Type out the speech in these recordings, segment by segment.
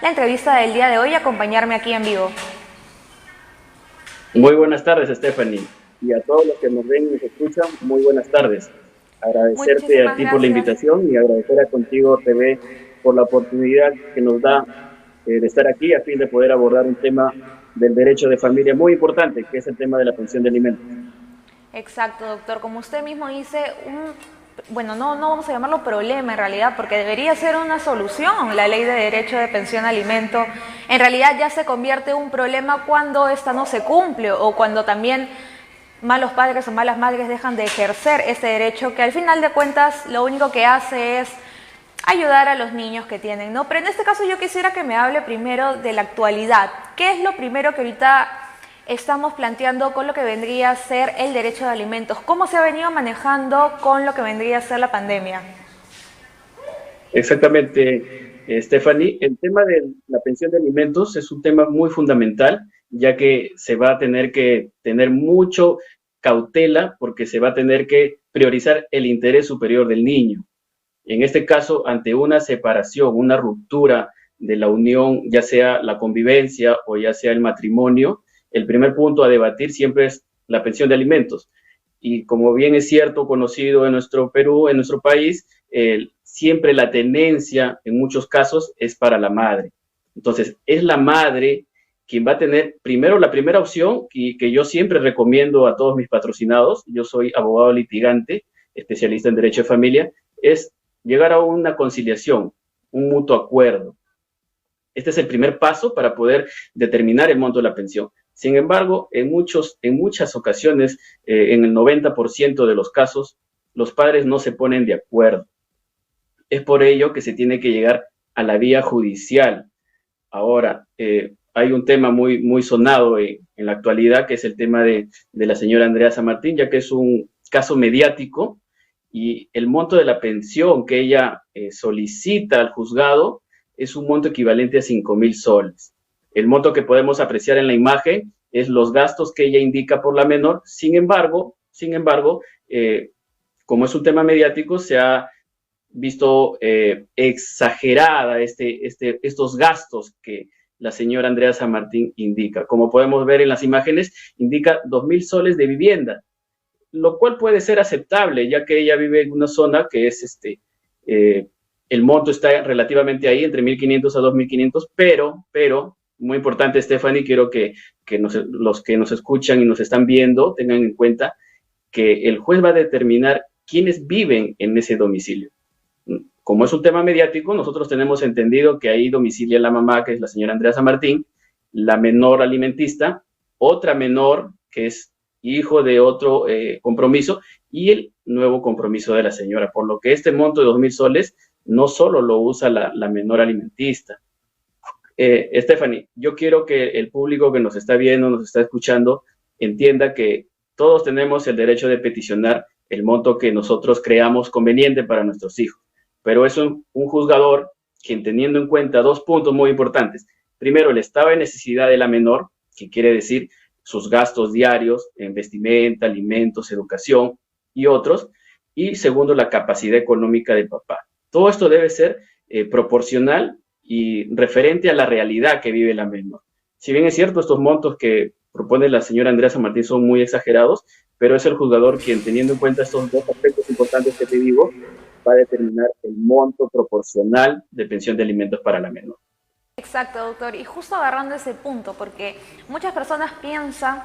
la entrevista del día de hoy y acompañarme aquí en vivo. Muy buenas tardes, Stephanie. Y a todos los que nos ven y nos escuchan, muy buenas tardes. Agradecerte a Muchísimas ti por la gracias. invitación y agradecer a Contigo TV por la oportunidad que nos da de estar aquí a fin de poder abordar un tema del derecho de familia muy importante, que es el tema de la pensión de alimentos. Exacto, doctor. Como usted mismo dice, bueno, no vamos a llamarlo problema en realidad, porque debería ser una solución la ley de derecho de pensión alimento. En realidad ya se convierte en un problema cuando esta no se cumple o cuando también malos padres o malas madres dejan de ejercer este derecho que al final de cuentas lo único que hace es ayudar a los niños que tienen, ¿no? Pero en este caso yo quisiera que me hable primero de la actualidad. ¿Qué es lo primero que ahorita estamos planteando con lo que vendría a ser el derecho de alimentos? ¿Cómo se ha venido manejando con lo que vendría a ser la pandemia? Exactamente, Stephanie. El tema de la pensión de alimentos es un tema muy fundamental, ya que se va a tener que tener mucho cautela porque se va a tener que priorizar el interés superior del niño. En este caso, ante una separación, una ruptura de la unión, ya sea la convivencia o ya sea el matrimonio, el primer punto a debatir siempre es la pensión de alimentos. Y como bien es cierto, conocido en nuestro Perú, en nuestro país, siempre la tenencia en muchos casos es para la madre. Entonces, es la madre quien va a tener primero la primera opción y que yo siempre recomiendo a todos mis patrocinados. Yo soy abogado litigante, especialista en derecho de familia, es llegar a una conciliación, un mutuo acuerdo. Este es el primer paso para poder determinar el monto de la pensión. Sin embargo, en muchas ocasiones, en el 90% de los casos, los padres no se ponen de acuerdo. Es por ello que se tiene que llegar a la vía judicial. Ahora, hay un tema muy sonado en la actualidad, que es el tema de la señora Andrea San Martín, ya que es un caso mediático y el monto de la pensión que ella solicita al juzgado es un monto equivalente a 5,000 soles. El monto que podemos apreciar en la imagen es los gastos que ella indica por la menor. Sin embargo, como es un tema mediático, se ha visto exagerada estos gastos que la señora Andrea San Martín indica. Como podemos ver en las imágenes, indica 2,000 soles de vivienda, lo cual puede ser aceptable, ya que ella vive en una zona que es el monto está relativamente ahí, entre 1,500 a 2,500, pero, muy importante, Stephanie, quiero que los que nos escuchan y nos están viendo tengan en cuenta que el juez va a determinar quiénes viven en ese domicilio. Como es un tema mediático, nosotros tenemos entendido que ahí domicilia la mamá, que es la señora Andrea San Martín, la menor alimentista, otra menor que es hijo de otro compromiso y el nuevo compromiso de la señora, por lo que este monto de 2,000 soles no solo lo usa la menor alimentista. Stephanie, yo quiero que el público que nos está viendo, nos está escuchando, entienda que todos tenemos el derecho de peticionar el monto que nosotros creamos conveniente para nuestros hijos, pero es un juzgador quien, teniendo en cuenta dos puntos muy importantes: primero, el estado de necesidad de la menor, que quiere decir sus gastos diarios en vestimenta, alimentos, educación y otros, y segundo, la capacidad económica del papá. Todo esto debe ser proporcional y referente a la realidad que vive la menor. Si bien es cierto, estos montos que propone la señora Andrea San Martín son muy exagerados, pero es el juzgador quien, teniendo en cuenta estos dos aspectos importantes que te digo, va a determinar el monto proporcional de pensión de alimentos para la menor. Exacto, doctor. Y justo agarrando ese punto, porque muchas personas piensan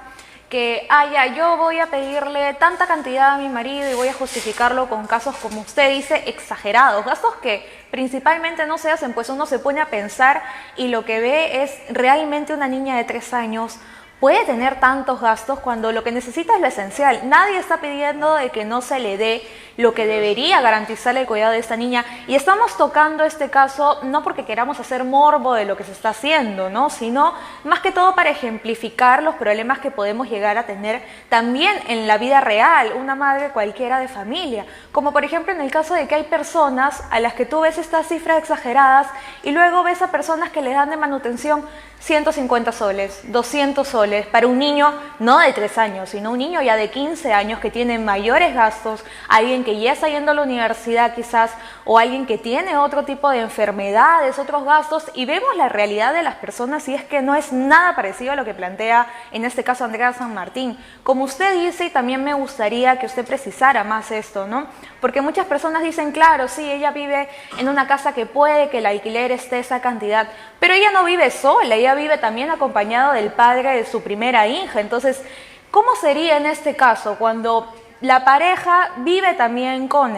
que, ya, yo voy a pedirle tanta cantidad a mi marido y voy a justificarlo con casos, como usted dice, exagerados, gastos que principalmente no se hacen, pues uno se pone a pensar y lo que ve es realmente una niña de 3 años puede tener tantos gastos cuando lo que necesita es lo esencial. Nadie está pidiendo de que no se le dé lo que debería garantizar el cuidado de esta niña. Y estamos tocando este caso no porque queramos hacer morbo de lo que se está haciendo, ¿no? Sino más que todo para ejemplificar los problemas que podemos llegar a tener también en la vida real, una madre cualquiera de familia. Como por ejemplo en el caso de que hay personas a las que tú ves estas cifras exageradas y luego ves a personas que les dan de manutención 150 soles, 200 soles, para un niño no de 3 años, sino un niño ya de 15 años que tiene mayores gastos, alguien que ya está yendo a la universidad quizás, o alguien que tiene otro tipo de enfermedades, otros gastos, y vemos la realidad de las personas y es que no es nada parecido a lo que plantea en este caso Andrea San Martín. Como usted dice, y también me gustaría que usted precisara más esto, ¿no? Porque muchas personas dicen, claro, sí, ella vive en una casa que puede que el alquiler esté esa cantidad, pero ella no vive sola, ella vive también acompañado del padre de su primera hija. Entonces, ¿cómo sería en este caso cuando la pareja vive también con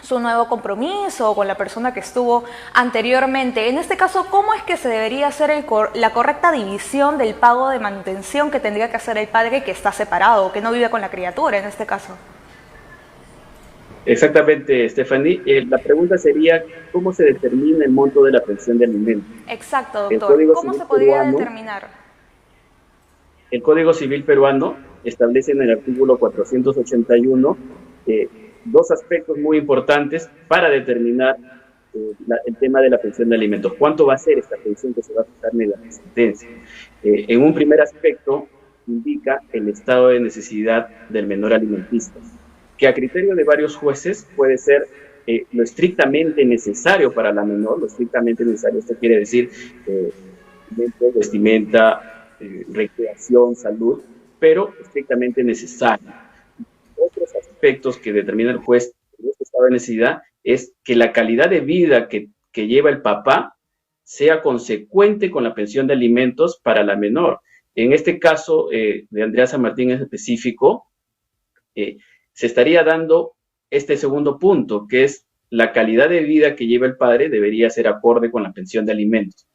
su nuevo compromiso o con la persona que estuvo anteriormente? En este caso, ¿cómo es que se debería hacer la correcta división del pago de manutención que tendría que hacer el padre que está separado o que no vive con la criatura en este caso? Exactamente, Stephanie. La pregunta sería, ¿cómo se determina el monto de la pensión de alimentos? Exacto, doctor. ¿Cómo se podría determinar? El Código Civil peruano establece en el artículo 481 dos aspectos muy importantes para determinar el tema de la pensión de alimentos. ¿Cuánto va a ser esta pensión que se va a fijar mediante sentencia? En un primer aspecto, indica el estado de necesidad del menor alimentista, que a criterio de varios jueces puede ser lo estrictamente necesario para la menor. Lo estrictamente necesario, esto quiere decir vestimenta, recreación, salud, pero estrictamente necesario. Otros aspectos que determina el juez en este estado de necesidad es que la calidad de vida que lleva el papá sea consecuente con la pensión de alimentos para la menor. En este caso de Andrea San Martín en específico, se estaría dando este segundo punto, que es la calidad de vida que lleva el padre debería ser acorde con la pensión de alimentos.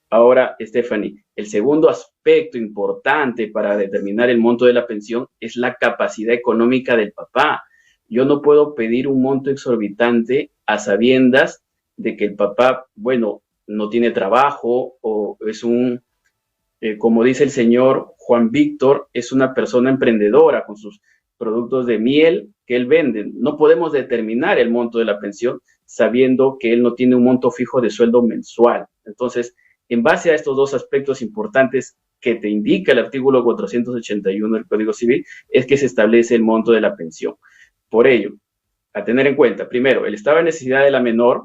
Ahora, Stephanie, el segundo aspecto importante para determinar el monto de la pensión es la capacidad económica del papá. Yo no puedo pedir un monto exorbitante a sabiendas de que el papá, bueno, no tiene trabajo o es como dice el señor Juan Víctor, es una persona emprendedora con sus productos de miel que él vende. No podemos determinar el monto de la pensión sabiendo que él no tiene un monto fijo de sueldo mensual. Entonces, en base a estos dos aspectos importantes que te indica el artículo 481 del Código Civil, es que se establece el monto de la pensión. Por ello, a tener en cuenta, primero, el estado de necesidad de la menor,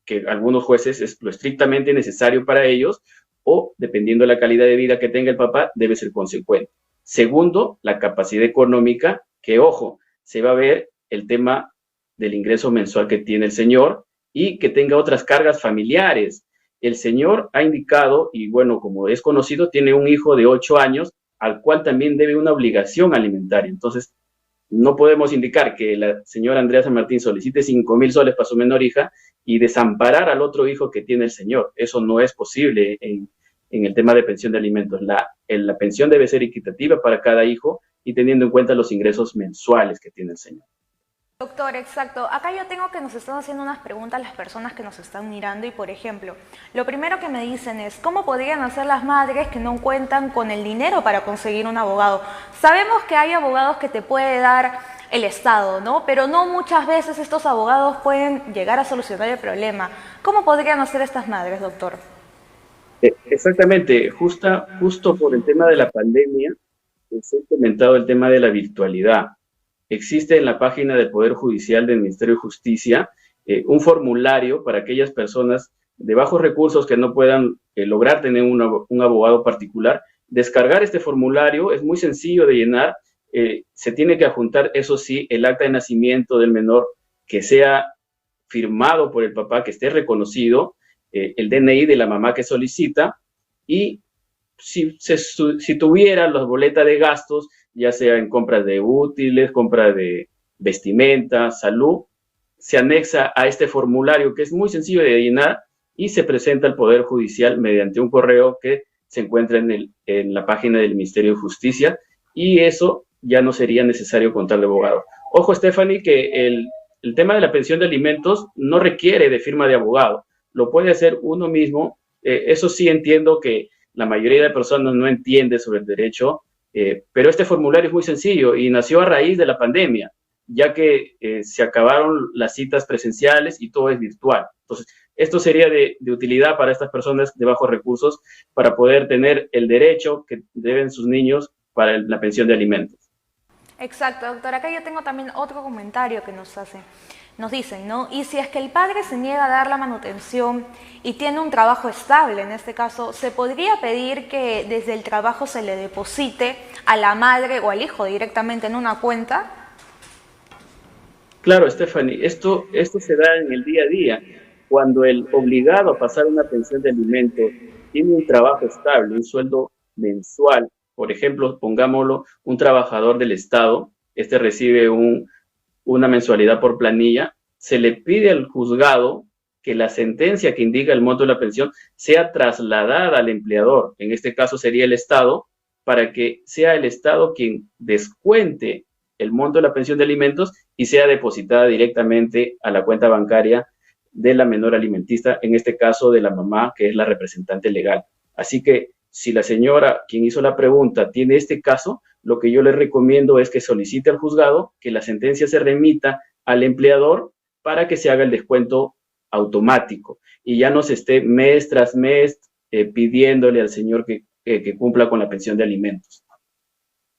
que algunos jueces es lo estrictamente necesario para ellos, o dependiendo de la calidad de vida que tenga el papá, debe ser consecuente. Segundo, la capacidad económica, que ojo, se va a ver el tema del ingreso mensual que tiene el señor y que tenga otras cargas familiares. El señor ha indicado, y bueno, como es conocido, tiene un hijo de 8 años, al cual también debe una obligación alimentaria. Entonces, no podemos indicar que la señora Andrea San Martín solicite 5,000 soles para su menor hija y desamparar al otro hijo que tiene el señor. Eso no es posible en el tema de pensión de alimentos. La pensión debe ser equitativa para cada hijo y teniendo en cuenta los ingresos mensuales que tiene el señor. Doctor, exacto. Acá yo tengo que nos están haciendo unas preguntas las personas que nos están mirando y, por ejemplo, lo primero que me dicen es, ¿cómo podrían hacer las madres que no cuentan con el dinero para conseguir un abogado? Sabemos que hay abogados que te puede dar el Estado, ¿no? Pero no muchas veces estos abogados pueden llegar a solucionar el problema. ¿Cómo podrían hacer estas madres, doctor? Exactamente. Justo por el tema de la pandemia, se ha implementado el tema de la virtualidad. Existe en la página del Poder Judicial del Ministerio de Justicia un formulario para aquellas personas de bajos recursos que no puedan lograr tener un abogado particular. Descargar este formulario es muy sencillo de llenar. Se tiene que adjuntar, eso sí, el acta de nacimiento del menor que sea firmado por el papá, que esté reconocido, el DNI de la mamá que solicita y si tuviera las boletas de gastos, ya sea en compras de útiles, compra de vestimenta, salud, se anexa a este formulario que es muy sencillo de llenar y se presenta al Poder Judicial mediante un correo que se encuentra en la página del Ministerio de Justicia y eso ya no sería necesario contar de abogado. Ojo, Stephanie, que el tema de la pensión de alimentos no requiere de firma de abogado, lo puede hacer uno mismo. Eso sí entiendo que la mayoría de personas no entiende sobre el derecho, pero este formulario es muy sencillo y nació a raíz de la pandemia, ya que se acabaron las citas presenciales y todo es virtual. Entonces, esto sería de utilidad para estas personas de bajos recursos para poder tener el derecho que deben sus niños para la pensión de alimentos. Exacto, doctor. Acá yo tengo también otro comentario que nos hacen. Nos dicen, ¿no? Y si es que el padre se niega a dar la manutención y tiene un trabajo estable, en este caso, ¿se podría pedir que desde el trabajo se le deposite a la madre o al hijo directamente en una cuenta? Claro, Stephanie, esto se da en el día a día. Cuando el obligado a pasar una pensión de alimentos tiene un trabajo estable, un sueldo mensual, por ejemplo, pongámoslo, un trabajador del Estado, este recibe una mensualidad por planilla, se le pide al juzgado que la sentencia que indica el monto de la pensión sea trasladada al empleador, en este caso sería el Estado, para que sea el Estado quien descuente el monto de la pensión de alimentos y sea depositada directamente a la cuenta bancaria de la menor alimentista, en este caso de la mamá, que es la representante legal. Así que si la señora, quien hizo la pregunta, tiene este caso, lo que yo le recomiendo es que solicite al juzgado que la sentencia se remita al empleador para que se haga el descuento automático y ya no se esté mes tras mes pidiéndole al señor que cumpla con la pensión de alimentos.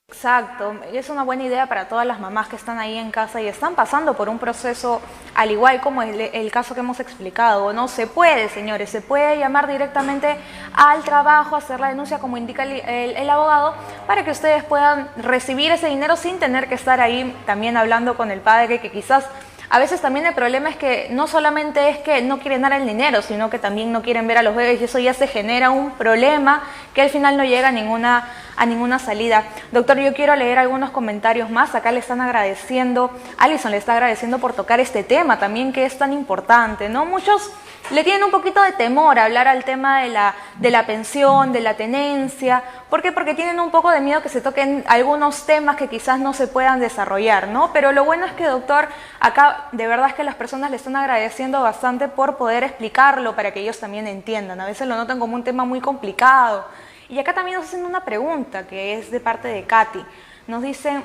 Exacto, es una buena idea para todas las mamás que están ahí en casa y están pasando por un proceso al igual como el caso que hemos explicado, ¿no? Se puede, señores, se puede llamar directamente al trabajo, hacer la denuncia como indica el abogado, para que ustedes puedan recibir ese dinero sin tener que estar ahí también hablando con el padre, que quizás a veces también el problema es que no solamente es que no quieren dar el dinero, sino que también no quieren ver a los bebés y eso ya se genera un problema que al final no llega a ninguna salida. Doctor, yo quiero leer algunos comentarios más. Acá le están agradeciendo, Alison le está agradeciendo por tocar este tema también que es tan importante, ¿no? Muchos le tienen un poquito de temor a hablar al tema de la pensión, de la tenencia. ¿Por qué? Porque tienen un poco de miedo que se toquen algunos temas que quizás no se puedan desarrollar, ¿no? Pero lo bueno es que, doctor, acá de verdad es que las personas le están agradeciendo bastante por poder explicarlo para que ellos también entiendan. A veces lo notan como un tema muy complicado. Y acá también nos hacen una pregunta que es de parte de Katy. Nos dicen...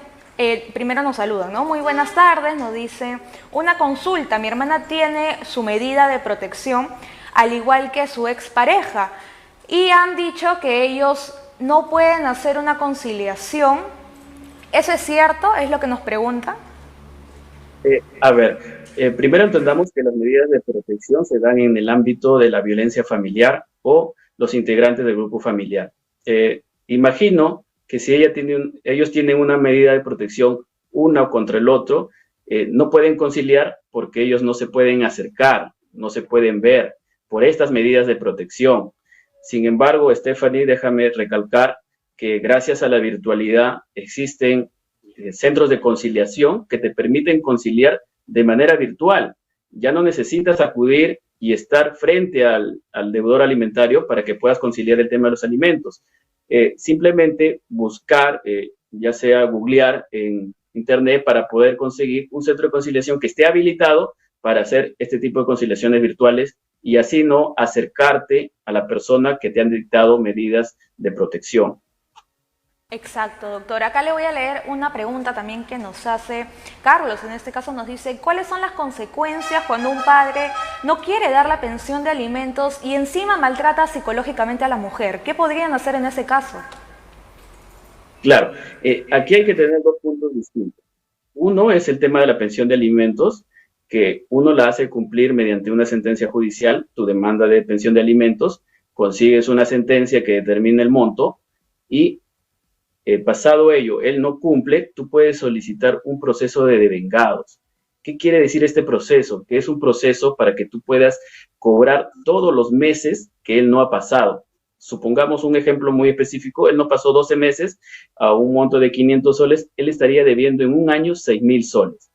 primero nos saludan, ¿no? Muy buenas tardes, nos dice, una consulta, mi hermana tiene su medida de protección al igual que su expareja y han dicho que ellos no pueden hacer una conciliación. ¿Eso es cierto? Es lo que nos pregunta. Primero entendamos que las medidas de protección se dan en el ámbito de la violencia familiar o los integrantes del grupo familiar. Imagino que si ellos tienen una medida de protección uno contra el otro, no pueden conciliar porque ellos no se pueden acercar, no se pueden ver por estas medidas de protección. Sin embargo, Stephanie, déjame recalcar que gracias a la virtualidad existen centros de conciliación que te permiten conciliar de manera virtual. Ya no necesitas acudir y estar frente al deudor alimentario para que puedas conciliar el tema de los alimentos. Simplemente buscar, ya sea googlear en internet para poder conseguir un centro de conciliación que esté habilitado para hacer este tipo de conciliaciones virtuales y así no acercarte a la persona que te han dictado medidas de protección. Exacto, doctor. Acá le voy a leer una pregunta también que nos hace Carlos. En este caso nos dice, ¿cuáles son las consecuencias cuando un padre no quiere dar la pensión de alimentos y encima maltrata psicológicamente a la mujer? ¿Qué podrían hacer en ese caso? Claro, aquí hay que tener dos puntos distintos. Uno es el tema de la pensión de alimentos, que uno la hace cumplir mediante una sentencia judicial, tu demanda de pensión de alimentos, consigues una sentencia que determina el monto y pasado ello, él no cumple, tú puedes solicitar un proceso de devengados. ¿Qué quiere decir este proceso? Que es un proceso para que tú puedas cobrar todos los meses que él no ha pasado. Supongamos un ejemplo muy específico, él no pasó 12 meses a un monto de 500 soles, él estaría debiendo en un año 6,000 soles.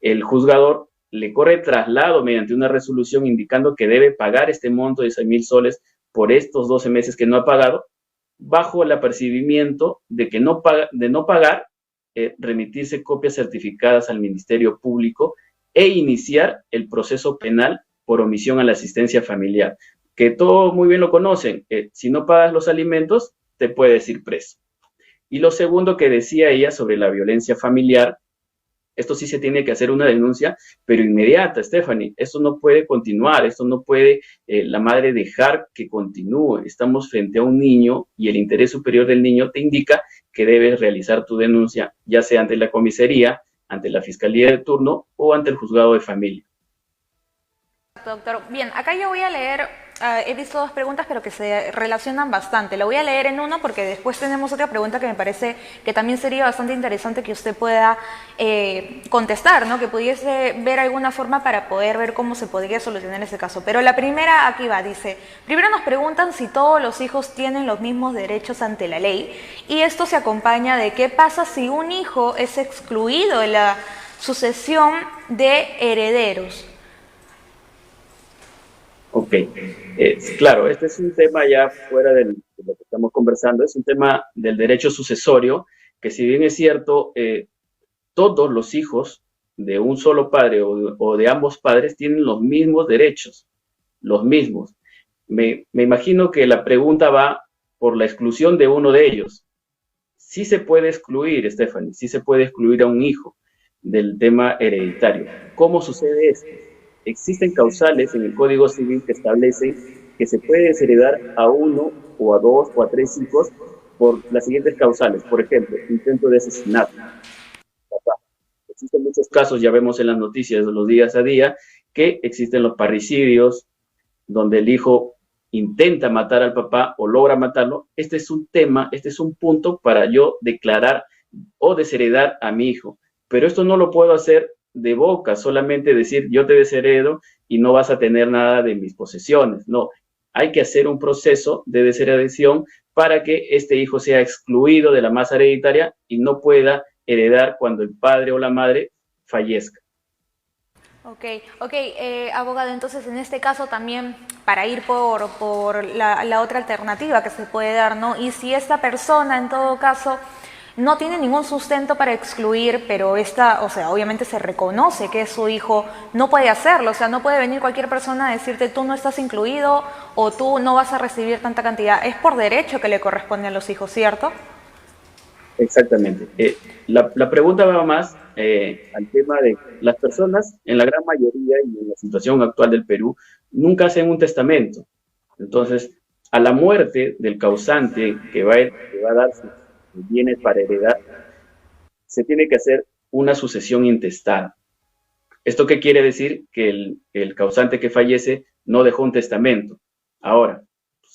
El juzgador le corre traslado mediante una resolución indicando que debe pagar este monto de 6,000 soles por estos 12 meses que no ha pagado, bajo el apercibimiento de que no pagar, remitirse copias certificadas al Ministerio Público e iniciar el proceso penal por omisión a la asistencia familiar, que todos muy bien lo conocen. Si no pagas los alimentos, te puedes ir preso. Y lo segundo que decía ella sobre la violencia familiar, Esto sí se tiene que hacer una denuncia, pero inmediata, Stephanie. Esto no puede continuar, esto no puede la madre dejar que continúe. Estamos frente a un niño y el interés superior del niño te indica que debes realizar tu denuncia, ya sea ante la comisaría, ante la fiscalía de turno o ante el juzgado de familia. Doctor, bien, acá yo voy a leer, he visto dos preguntas pero que se relacionan bastante. Lo voy a leer en uno porque después tenemos otra pregunta que me parece que también sería bastante interesante que usted pueda contestar, ¿no? Que pudiese ver alguna forma para poder ver cómo se podría solucionar ese caso. Pero la primera aquí va, dice, primero nos preguntan si todos los hijos tienen los mismos derechos ante la ley y esto se acompaña de qué pasa si un hijo es excluido de la sucesión de herederos. Ok, claro, este es un tema ya fuera de lo que estamos conversando, es un tema del derecho sucesorio, que si bien es cierto, todos los hijos de un solo padre o de ambos padres tienen los mismos derechos, los mismos. Me imagino que la pregunta va por la exclusión de uno de ellos. Sí se puede excluir, Stephanie, sí se puede excluir a un hijo del tema hereditario. ¿Cómo sucede esto? Existen causales en el Código Civil que establecen que se puede desheredar a uno o a dos o a tres hijos por las siguientes causales. Por ejemplo, intento de asesinato. Existen muchos casos, ya vemos en las noticias de los días a día, que existen los parricidios, donde el hijo intenta matar al papá o logra matarlo. Este es un tema, este es un punto para yo declarar o desheredar a mi hijo. Pero esto no lo puedo hacer de boca, solamente decir yo te desheredo y no vas a tener nada de mis posesiones. No, hay que hacer un proceso de desheredación para que este hijo sea excluido de la masa hereditaria y no pueda heredar cuando el padre o la madre fallezca. Ok, abogado, entonces en este caso también para ir por la otra alternativa que se puede dar, ¿no? Y si esta persona en todo caso no tiene ningún sustento para excluir, pero obviamente se reconoce que es su hijo, no puede hacerlo, o sea, no puede venir cualquier persona a decirte tú no estás incluido o tú no vas a recibir tanta cantidad, es por derecho que le corresponde a los hijos, ¿cierto? Exactamente. La pregunta va más al tema de las personas, en la gran mayoría y en la situación actual del Perú, nunca hacen un testamento. Entonces, a la muerte del causante que va a dar sus bienes para heredar, se tiene que hacer una sucesión intestada. ¿Esto qué quiere decir? Que el causante que fallece no dejó un testamento. Ahora,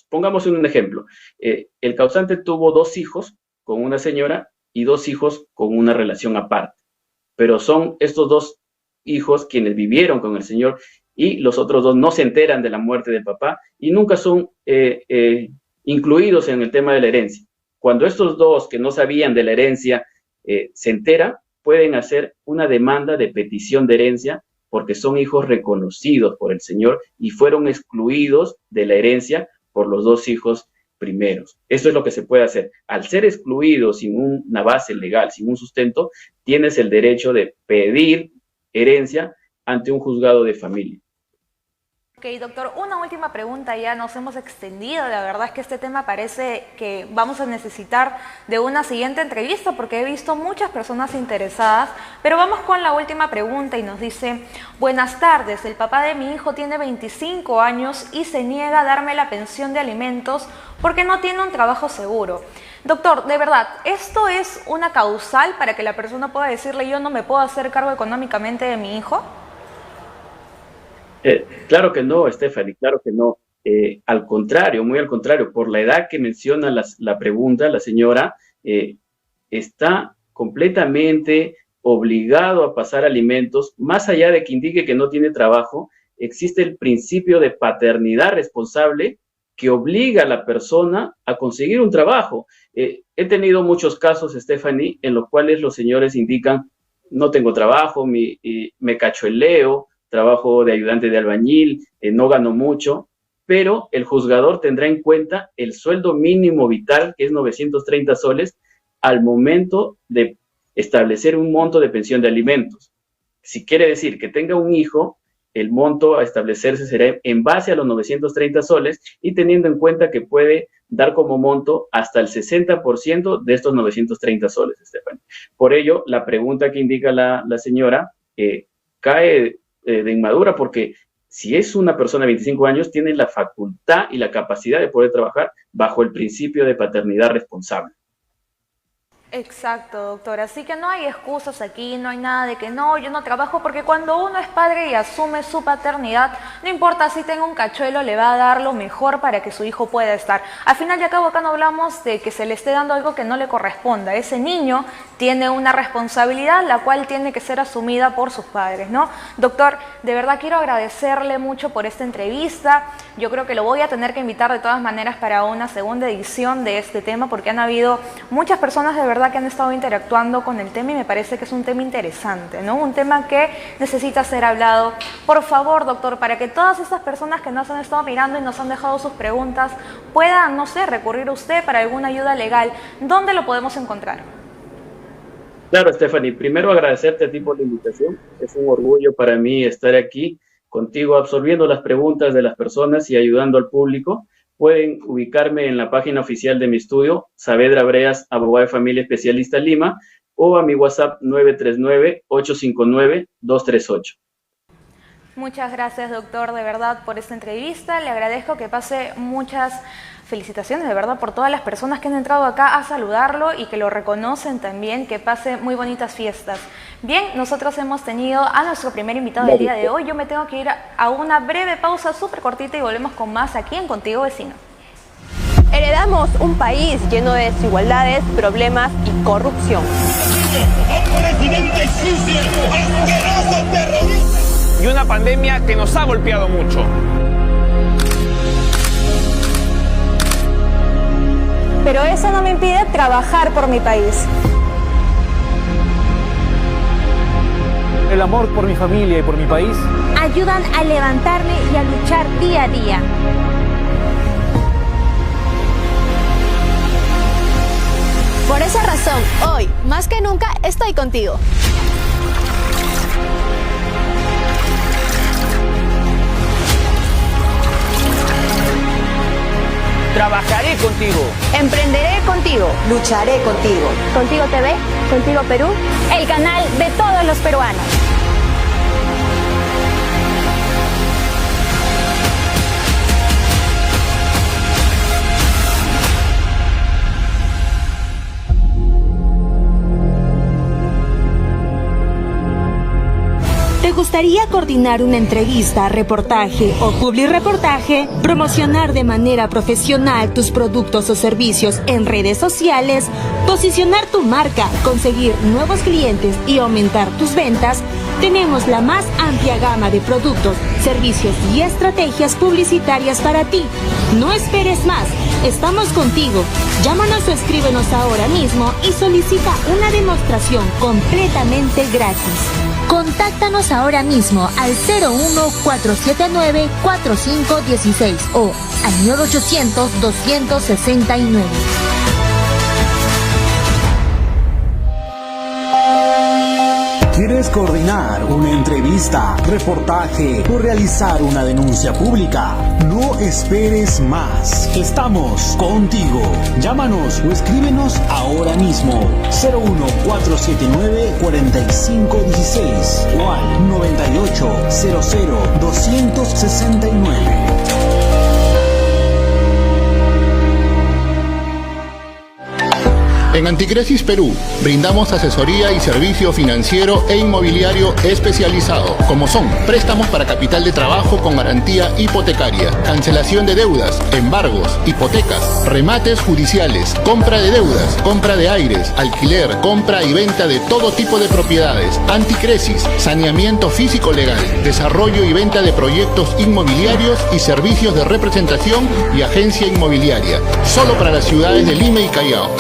pongamos un ejemplo. El causante tuvo 2 hijos con una señora y 2 hijos con una relación aparte. Pero son estos 2 hijos quienes vivieron con el señor y los otros 2 no se enteran de la muerte del papá y nunca son incluidos en el tema de la herencia. Cuando estos 2 que no sabían de la herencia se enteran, pueden hacer una demanda de petición de herencia porque son hijos reconocidos por el señor y fueron excluidos de la herencia por los 2 hijos primeros. Esto es lo que se puede hacer. Al ser excluido sin una base legal, sin un sustento, tienes el derecho de pedir herencia ante un juzgado de familia. Ok, doctor, una última pregunta, ya nos hemos extendido, la verdad es que este tema parece que vamos a necesitar de una siguiente entrevista porque he visto muchas personas interesadas, pero vamos con la última pregunta y nos dice, buenas tardes, el papá de mi hijo tiene 25 años y se niega a darme la pensión de alimentos porque no tiene un trabajo seguro. Doctor, de verdad, ¿esto es una causal para que la persona pueda decirle yo no me puedo hacer cargo económicamente de mi hijo? Claro que no, Stephanie, claro que no. Al contrario, muy al contrario, por la edad que menciona la pregunta, la señora está completamente obligado a pasar alimentos, más allá de que indique que no tiene trabajo, existe el principio de paternidad responsable que obliga a la persona a conseguir un trabajo. He tenido muchos casos, Stephanie, en los cuales los señores indican, no tengo trabajo, me cacholeo, trabajo de ayudante de albañil, no gano mucho, pero el juzgador tendrá en cuenta el sueldo mínimo vital, que es 930 soles, al momento de establecer un monto de pensión de alimentos. Si quiere decir que tenga un hijo el monto a establecerse será en base a los 930 soles y teniendo en cuenta que puede dar como monto hasta el 60% de estos 930 soles, Stephanie. Por ello, la pregunta que indica la señora cae de inmadura, porque si es una persona de 25 años, tiene la facultad y la capacidad de poder trabajar bajo el principio de paternidad responsable. Exacto, doctor. Así que no hay excusas aquí, no hay nada de que no, yo no trabajo, porque cuando uno es padre y asume su paternidad, no importa si tenga un cachuelo, le va a dar lo mejor para que su hijo pueda estar. Al final y al cabo acá no hablamos de que se le esté dando algo que no le corresponda. Ese niño tiene una responsabilidad la cual tiene que ser asumida por sus padres, ¿no? Doctor, de verdad quiero agradecerle mucho por esta entrevista. Yo creo que lo voy a tener que invitar de todas maneras para una segunda edición de este tema, porque han habido muchas personas de verdad que han estado interactuando con el tema y me parece que es un tema interesante, ¿no? Un tema que necesita ser hablado. Por favor, doctor, para que todas estas personas que nos han estado mirando y nos han dejado sus preguntas puedan, no sé, recurrir a usted para alguna ayuda legal, ¿dónde lo podemos encontrar? Claro, Stephanie, primero agradecerte a ti por la invitación. Es un orgullo para mí estar aquí contigo absorbiendo las preguntas de las personas y ayudando al público. Pueden ubicarme en la página oficial de mi estudio, Saavedra Breas, abogado de familia especialista Lima, o a mi WhatsApp 939-859-238. Muchas gracias, doctor, de verdad, por esta entrevista. Le agradezco que pase muchas felicitaciones, de verdad, por todas las personas que han entrado acá a saludarlo y que lo reconocen también, que pase muy bonitas fiestas. Bien, nosotros hemos tenido a nuestro primer invitado del día de hoy. Yo me tengo que ir a una breve pausa súper cortita y volvemos con más aquí en Contigo Vecino. Heredamos un país lleno de desigualdades, problemas y corrupción. Y una pandemia que nos ha golpeado mucho. Pero eso no me impide trabajar por mi país. El amor por mi familia y por mi país ayudan a levantarme y a luchar día a día. Por esa razón, hoy, más que nunca, estoy contigo. Trabajaré contigo. Emprenderé contigo. Lucharé contigo. Contigo TV, Contigo Perú, el canal de todos los peruanos. ¿Te gustaría coordinar una entrevista, reportaje o publireportaje? Promocionar de manera profesional tus productos o servicios en redes sociales, posicionar tu marca, conseguir nuevos clientes y aumentar tus ventas. Tenemos la más amplia gama de productos, servicios y estrategias publicitarias para ti. No esperes más, estamos contigo. Llámanos o escríbenos ahora mismo y solicita una demostración completamente gratis. Contáctanos ahora mismo al 01479-4516 o al 980-269. ¿Quieres coordinar una entrevista, reportaje o realizar una denuncia pública? No esperes más. Estamos contigo. Llámanos o escríbenos ahora mismo. 01479-4516 o al 9800-269. En Anticresis Perú, brindamos asesoría y servicio financiero e inmobiliario especializado, como son préstamos para capital de trabajo con garantía hipotecaria, cancelación de deudas, embargos, hipotecas, remates judiciales, compra de deudas, compra de aires, alquiler, compra y venta de todo tipo de propiedades, Anticresis, saneamiento físico legal, desarrollo y venta de proyectos inmobiliarios y servicios de representación y agencia inmobiliaria, solo para las ciudades de Lima y Callao.